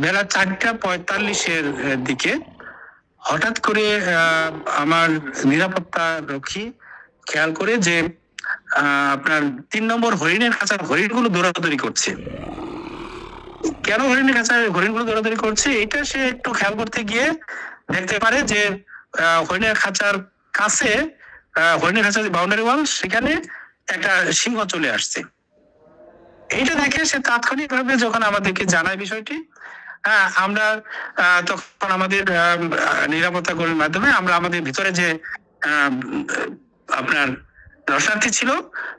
বেলা 4:45-এর দিকে হঠাৎ করে আমার নিরাপত্তা রক্ষী খেয়াল করে যে আপনার 3 নম্বর হরিণের খাঁচার হরিণগুলো দৌড়াদৌড়ি করছে। কেন হরিণের খাঁচার হরিণগুলো দৌড়াদৌড়ি করছে এটা সে একটু খেয়াল করতে গিয়ে দেখতে পারে যে হরিণের খাঁচার কাছে, হরিণের খাঁচার বাউন্ডারি ওয়াল, সেখানে একটা সিংহ চলে আসছে। এইটা দেখে সে তাৎক্ষণিকভাবে যখন আমাদেরকে জানায় বিষয়টি, আমরা তখন আমাদের নিরাপত্তা কর্মীর মাধ্যমে আমরা আমাদের ভিতরে যে আপনার দর্শনার্থী ছিল,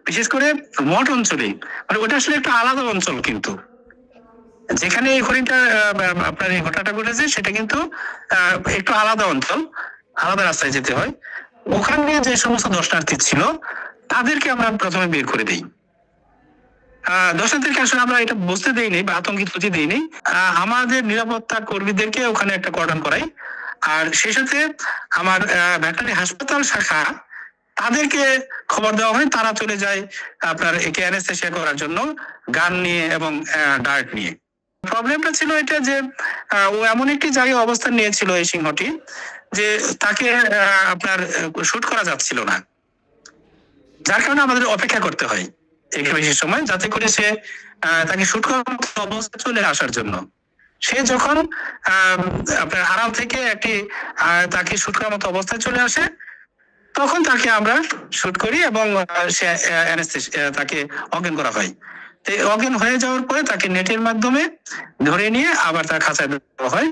বিশেষ করে মঠ অঞ্চলে, মানে ওটা আসলে একটা আলাদা অঞ্চল, কিন্তু যেখানে এই হরিণটা আপনার এই ঘটনাটা ঘটেছে সেটা কিন্তু একটু আলাদা অঞ্চল, আলাদা রাস্তায় যেতে হয়। ওখানে যে সমস্ত দর্শনার্থী ছিল তাদেরকে আমরা প্রথমে বের করে দিই। দর্শনার্থীদেরকে আসলে আমরা এটা বুঝতে দেইনি বা আতঙ্কিত হতে দেইনি। আমাদের নিরাপত্তা কর্মীদেরকে ওখানে একটা কর্ডন করাই, আর সেই সাথে আমার ভেটেরিনারি হাসপাতাল শাখা তাদেরকে খবর দেওয়া হয়। তারা চলে যায় আপনার একে অ্যানেস্থেসিয়া করার জন্য গান নিয়ে এবং ডার্ট নিয়ে। প্রবলেমটা ছিল এটা যে ও এমন একটি জায়গায় অবস্থান নিয়েছিল এই সিংহটি, যে তাকে আপনার শুট করা যাচ্ছিল না, যার কারণে আমাদের অপেক্ষা করতে হয় একটু বেশি সময়, যাতে করে সে তাকে শুট করার মতো অবস্থায় চলে আসার জন্য। সে যখন আপনার আড়াল থেকে একটি তাকে শুট করার মতো অবস্থায় চলে আসে, তখন তাকে আমরা শুট করি এবং সে তাকে অজ্ঞান করা হয়। অজ্ঞান হয়ে যাওয়ার পরে তাকে নেটের মাধ্যমে ধরে নিয়ে আবার তার খাঁচায় দেওয়া হয়।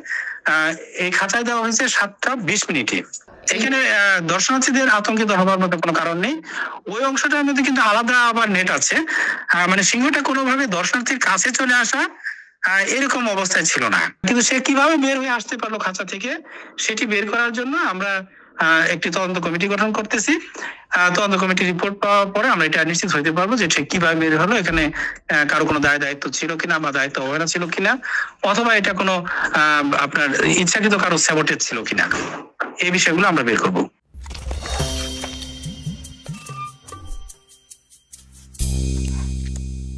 এই খাঁচায় দেওয়া হয়েছে 7:20 এখানে দর্শনার্থীদের আতঙ্কিত হবার মতো কোনো কারণ নেই। ওই অংশটার মধ্যে কিন্তু আলাদা আবার নেট আছে, মানে সিংহটা কোনোভাবে দর্শনার্থীর কাছে চলে আসা এরকম অবস্থায় ছিল না। কিন্তু সে কিভাবে বের হয়ে আসতে পারলো খাঁচা থেকে, সেটি বের করার জন্য আমরা একটি তদন্ত কমিটি গঠন করতেছি। তদন্ত কমিটি রিপোর্ট পাওয়ার পরে আমরা এটা নিশ্চিত হইতে পারবো যে ঠিক কিভাবে বের হলো, এখানে কারো কোনো দায়িত্ব ছিল কিনা বা দায়িত্ব অবহেলা ছিল কিনা, অথবা এটা কোনো আপনার ইচ্ছাকৃত কারো স্যাবোটেজ ছিল কিনা, এই বিষয়গুলো আমরা বের করবো।